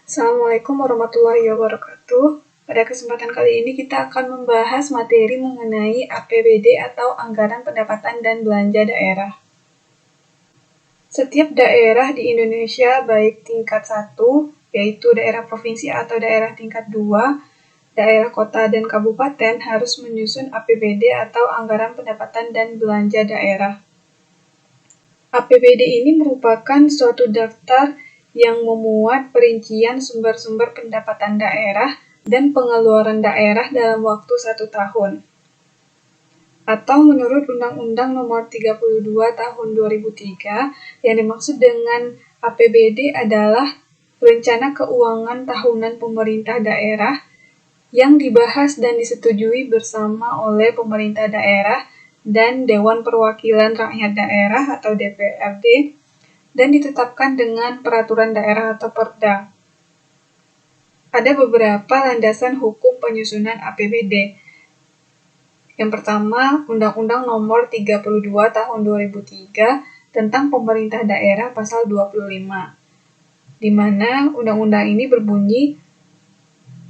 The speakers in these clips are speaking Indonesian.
Assalamualaikum warahmatullahi wabarakatuh. Pada kesempatan kali ini kita akan membahas materi mengenai APBD atau Anggaran Pendapatan dan Belanja Daerah. Setiap daerah di Indonesia, baik tingkat 1, yaitu daerah provinsi atau daerah tingkat 2, daerah kota dan kabupaten harus menyusun APBD atau Anggaran Pendapatan dan Belanja Daerah. APBD ini merupakan suatu daftar yang memuat perincian sumber-sumber pendapatan daerah dan pengeluaran daerah dalam waktu 1 tahun. Atau menurut Undang-Undang Nomor 32 Tahun 2003, yang dimaksud dengan APBD adalah Rencana Keuangan Tahunan Pemerintah Daerah yang dibahas dan disetujui bersama oleh pemerintah daerah dan Dewan Perwakilan Rakyat Daerah atau DPRD dan ditetapkan dengan peraturan daerah atau Perda. Ada beberapa landasan hukum penyusunan APBD. Yang pertama, Undang-Undang Nomor 32 Tahun 2003 tentang Pemerintah Daerah Pasal 25, di mana undang-undang ini berbunyi,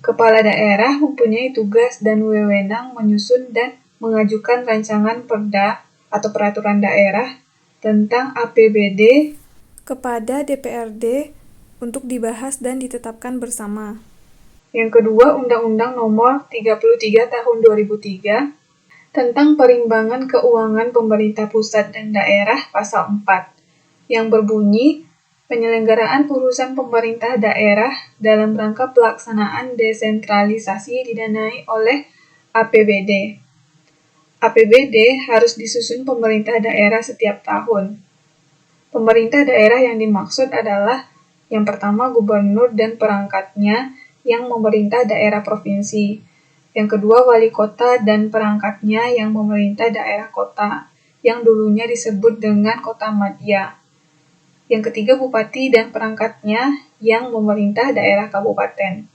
Kepala daerah mempunyai tugas dan wewenang menyusun dan mengajukan rancangan perda atau peraturan daerah tentang APBD kepada DPRD untuk dibahas dan ditetapkan bersama. Yang kedua, Undang-Undang Nomor 33 Tahun 2003 tentang Perimbangan Keuangan Pemerintah Pusat dan Daerah Pasal 4, yang berbunyi penyelenggaraan urusan pemerintah daerah dalam rangka pelaksanaan desentralisasi didanai oleh APBD. APBD harus disusun pemerintah daerah setiap tahun. Pemerintah daerah yang dimaksud adalah yang pertama gubernur dan perangkatnya yang memerintah daerah provinsi. Yang kedua wali kota dan perangkatnya yang memerintah daerah kota, yang dulunya disebut dengan kota madya. Yang ketiga bupati dan perangkatnya yang memerintah daerah kabupaten.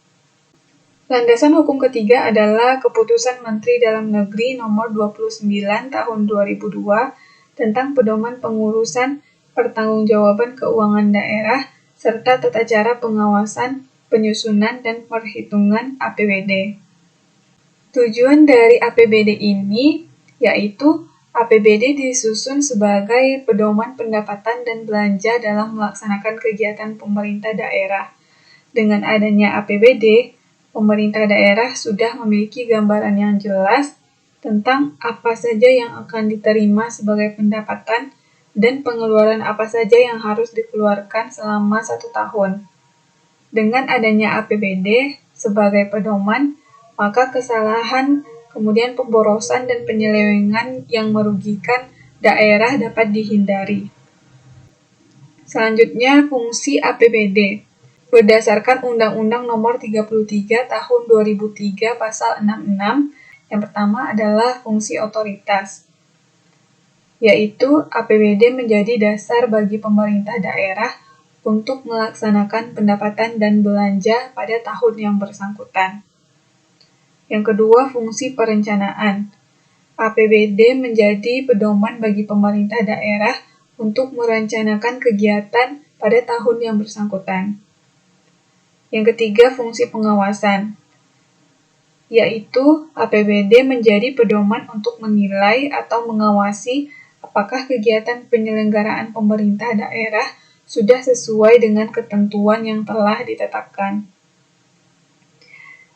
Landasan hukum ketiga adalah Keputusan Menteri Dalam Negeri Nomor 29 Tahun 2002 tentang Pedoman Pengurusan Pertanggungjawaban Keuangan Daerah serta tata cara pengawasan, penyusunan, dan perhitungan APBD. Tujuan dari APBD ini yaitu APBD disusun sebagai pedoman pendapatan dan belanja dalam melaksanakan kegiatan pemerintah daerah. Dengan adanya APBD, pemerintah daerah sudah memiliki gambaran yang jelas tentang apa saja yang akan diterima sebagai pendapatan dan pengeluaran apa saja yang harus dikeluarkan selama 1 tahun. Dengan adanya APBD sebagai pedoman, maka kesalahan, kemudian pemborosan dan penyelewengan yang merugikan daerah dapat dihindari. Selanjutnya, fungsi APBD. Berdasarkan Undang-Undang Nomor 33 Tahun 2003 Pasal 66, yang pertama adalah fungsi otoritas, yaitu APBD menjadi dasar bagi pemerintah daerah untuk melaksanakan pendapatan dan belanja pada tahun yang bersangkutan. Yang kedua, fungsi perencanaan. APBD menjadi pedoman bagi pemerintah daerah untuk merencanakan kegiatan pada tahun yang bersangkutan. Yang ketiga, fungsi pengawasan, yaitu APBD menjadi pedoman untuk menilai atau mengawasi apakah kegiatan penyelenggaraan pemerintah daerah sudah sesuai dengan ketentuan yang telah ditetapkan.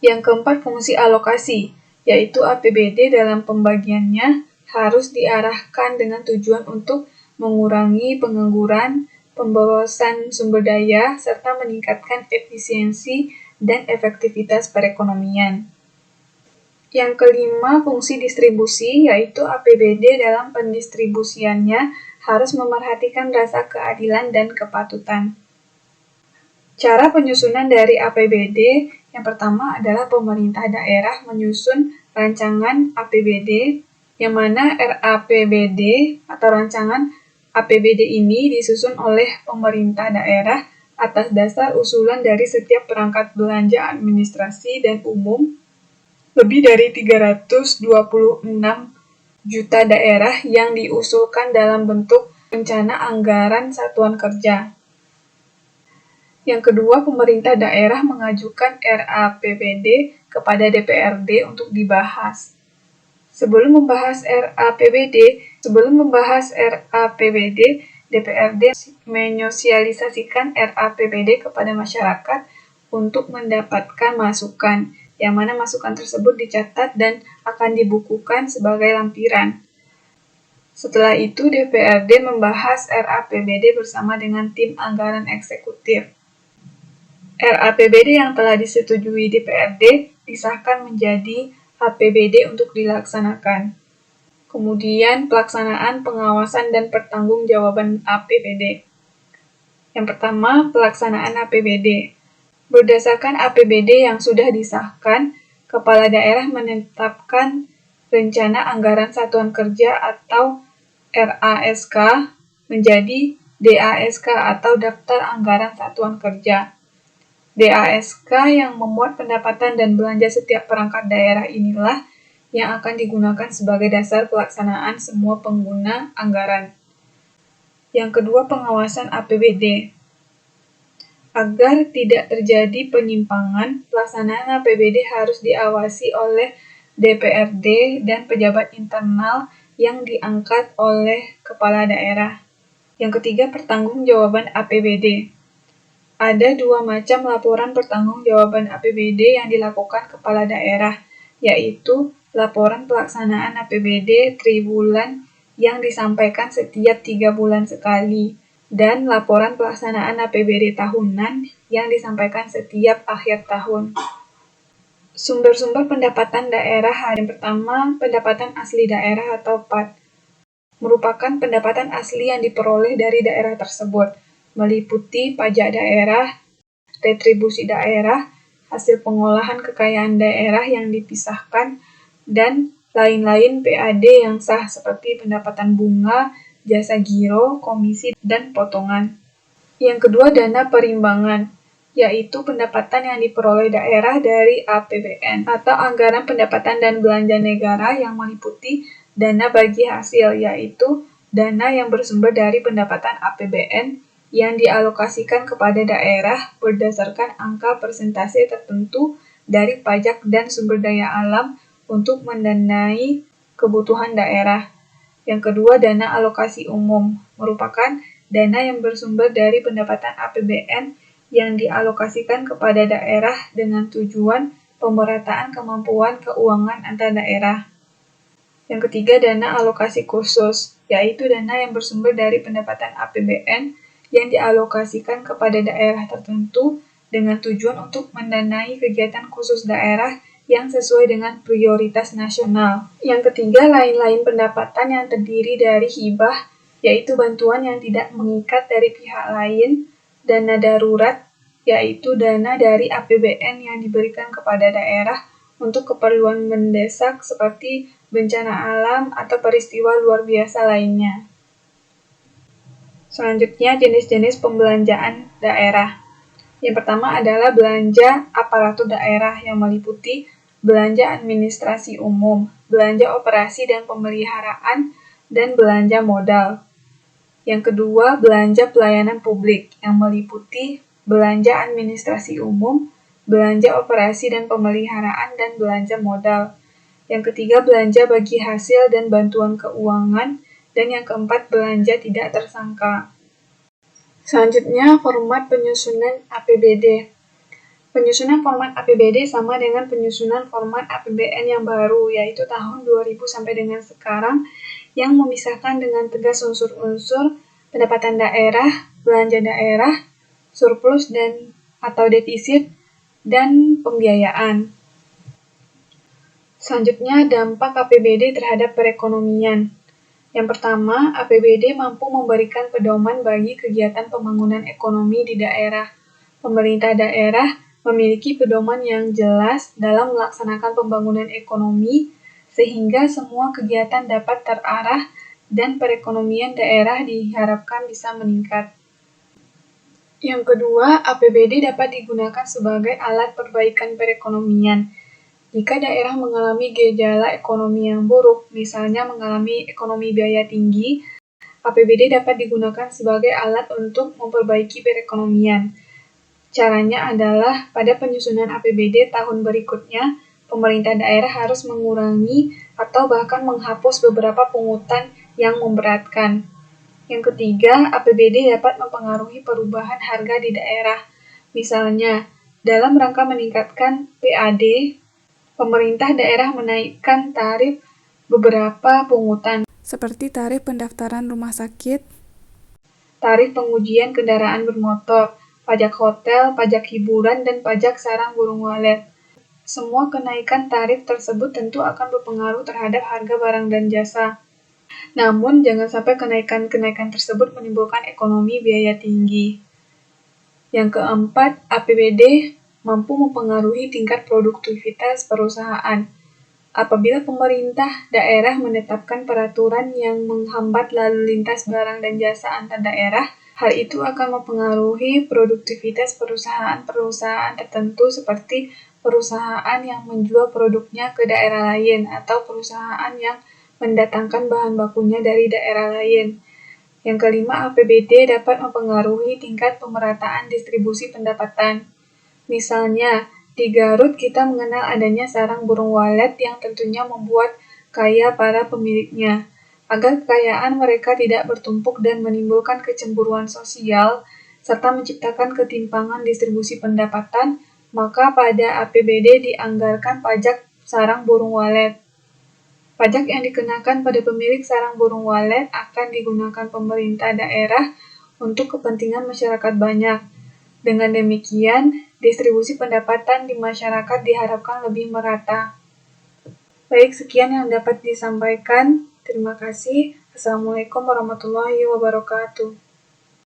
Yang keempat, fungsi alokasi, yaitu APBD dalam pembagiannya harus diarahkan dengan tujuan untuk mengurangi pengangguran, pemborosan sumber daya, serta meningkatkan efisiensi dan efektivitas perekonomian. Yang kelima, fungsi distribusi, yaitu APBD dalam pendistribusiannya harus memerhatikan rasa keadilan dan kepatutan. Cara penyusunan dari APBD yang pertama adalah pemerintah daerah menyusun rancangan APBD, yang mana RAPBD atau rancangan APBD ini disusun oleh pemerintah daerah atas dasar usulan dari setiap perangkat belanja administrasi dan umum lebih dari 326 juta daerah yang diusulkan dalam bentuk rencana anggaran satuan kerja. Yang kedua, pemerintah daerah mengajukan RAPBD kepada DPRD untuk dibahas. Sebelum membahas RAPBD, DPRD menyosialisasikan RAPBD kepada masyarakat untuk mendapatkan masukan, yang mana masukan tersebut dicatat dan akan dibukukan sebagai lampiran. Setelah itu, DPRD membahas RAPBD bersama dengan tim anggaran eksekutif. RAPBD yang telah disetujui DPRD disahkan menjadi APBD untuk dilaksanakan. Kemudian, pelaksanaan, pengawasan, dan pertanggungjawaban APBD. Yang pertama, pelaksanaan APBD. Berdasarkan APBD yang sudah disahkan, kepala daerah menetapkan rencana anggaran satuan kerja atau RASK menjadi DASK atau Daftar Anggaran Satuan Kerja. DASK yang memuat pendapatan dan belanja setiap perangkat daerah inilah yang akan digunakan sebagai dasar pelaksanaan semua pengguna anggaran. Yang kedua, pengawasan APBD. Agar tidak terjadi penyimpangan, pelaksanaan APBD harus diawasi oleh DPRD dan pejabat internal yang diangkat oleh kepala daerah. Yang ketiga, pertanggungjawaban APBD. Ada dua macam laporan pertanggungjawaban APBD yang dilakukan kepala daerah, yaitu laporan pelaksanaan APBD triwulan yang disampaikan setiap 3 bulan sekali, dan laporan pelaksanaan APBD tahunan yang disampaikan setiap akhir tahun. Sumber-sumber pendapatan daerah. Yang pertama, pendapatan asli daerah atau PAD. Merupakan pendapatan asli yang diperoleh dari daerah tersebut, meliputi pajak daerah, retribusi daerah, hasil pengolahan kekayaan daerah yang dipisahkan, dan lain-lain PAD yang sah seperti pendapatan bunga, jasa giro, komisi, dan potongan. Yang kedua, dana perimbangan, yaitu pendapatan yang diperoleh daerah dari APBN atau anggaran pendapatan dan belanja negara yang meliputi dana bagi hasil, yaitu dana yang bersumber dari pendapatan APBN yang dialokasikan kepada daerah berdasarkan angka persentase tertentu dari pajak dan sumber daya alam untuk mendanai kebutuhan daerah. Yang kedua, dana alokasi umum, merupakan dana yang bersumber dari pendapatan APBN yang dialokasikan kepada daerah dengan tujuan pemerataan kemampuan keuangan antar daerah. Yang ketiga, dana alokasi khusus, yaitu dana yang bersumber dari pendapatan APBN yang dialokasikan kepada daerah tertentu dengan tujuan untuk mendanai kegiatan khusus daerah yang sesuai dengan prioritas nasional. Yang ketiga, lain-lain pendapatan yang terdiri dari hibah, yaitu bantuan yang tidak mengikat dari pihak lain, dana darurat, yaitu dana dari APBN yang diberikan kepada daerah untuk keperluan mendesak seperti bencana alam atau peristiwa luar biasa lainnya. Selanjutnya, jenis-jenis pembelanjaan daerah. Yang pertama adalah belanja aparatur daerah yang meliputi belanja administrasi umum, belanja operasi dan pemeliharaan, dan belanja modal. Yang kedua, belanja pelayanan publik yang meliputi belanja administrasi umum, belanja operasi dan pemeliharaan, dan belanja modal. Yang ketiga, belanja bagi hasil dan bantuan keuangan, dan yang keempat, belanja tidak tersangka. Selanjutnya, format penyusunan APBD. Penyusunan format APBD sama dengan penyusunan format APBN yang baru, yaitu tahun 2000 sampai dengan sekarang, yang memisahkan dengan tegas unsur-unsur pendapatan daerah, belanja daerah, surplus dan atau defisit, dan pembiayaan. Selanjutnya, dampak APBD terhadap perekonomian. Yang pertama, APBD mampu memberikan pedoman bagi kegiatan pembangunan ekonomi di daerah. Pemerintah daerah memiliki pedoman yang jelas dalam melaksanakan pembangunan ekonomi, sehingga semua kegiatan dapat terarah dan perekonomian daerah diharapkan bisa meningkat. Yang kedua, APBD dapat digunakan sebagai alat perbaikan perekonomian. Jika daerah mengalami gejala ekonomi yang buruk, misalnya mengalami ekonomi biaya tinggi, APBD dapat digunakan sebagai alat untuk memperbaiki perekonomian. Caranya adalah pada penyusunan APBD tahun berikutnya, pemerintah daerah harus mengurangi atau bahkan menghapus beberapa pungutan yang memberatkan. Yang ketiga, APBD dapat mempengaruhi perubahan harga di daerah. Misalnya, dalam rangka meningkatkan PAD, pemerintah daerah menaikkan tarif beberapa pungutan, seperti tarif pendaftaran rumah sakit, tarif pengujian kendaraan bermotor, pajak hotel, pajak hiburan, dan pajak sarang burung walet. Semua kenaikan tarif tersebut tentu akan berpengaruh terhadap harga barang dan jasa. Namun, jangan sampai kenaikan-kenaikan tersebut menimbulkan ekonomi biaya tinggi. Yang keempat, APBD mampu mempengaruhi tingkat produktivitas perusahaan. Apabila pemerintah daerah menetapkan peraturan yang menghambat lalu lintas barang dan jasa antar daerah, hal itu akan mempengaruhi produktivitas perusahaan-perusahaan tertentu seperti perusahaan yang menjual produknya ke daerah lain atau perusahaan yang mendatangkan bahan bakunya dari daerah lain. Yang kelima, APBD dapat mempengaruhi tingkat pemerataan distribusi pendapatan. Misalnya, di Garut kita mengenal adanya sarang burung walet yang tentunya membuat kaya para pemiliknya. Agar kekayaan mereka tidak bertumpuk dan menimbulkan kecemburuan sosial, serta menciptakan ketimpangan distribusi pendapatan, maka pada APBD dianggarkan pajak sarang burung walet. Pajak yang dikenakan pada pemilik sarang burung walet akan digunakan pemerintah daerah untuk kepentingan masyarakat banyak. Dengan demikian, distribusi pendapatan di masyarakat diharapkan lebih merata. Baik, sekian yang dapat disampaikan. Terima kasih. Assalamualaikum warahmatullahi wabarakatuh.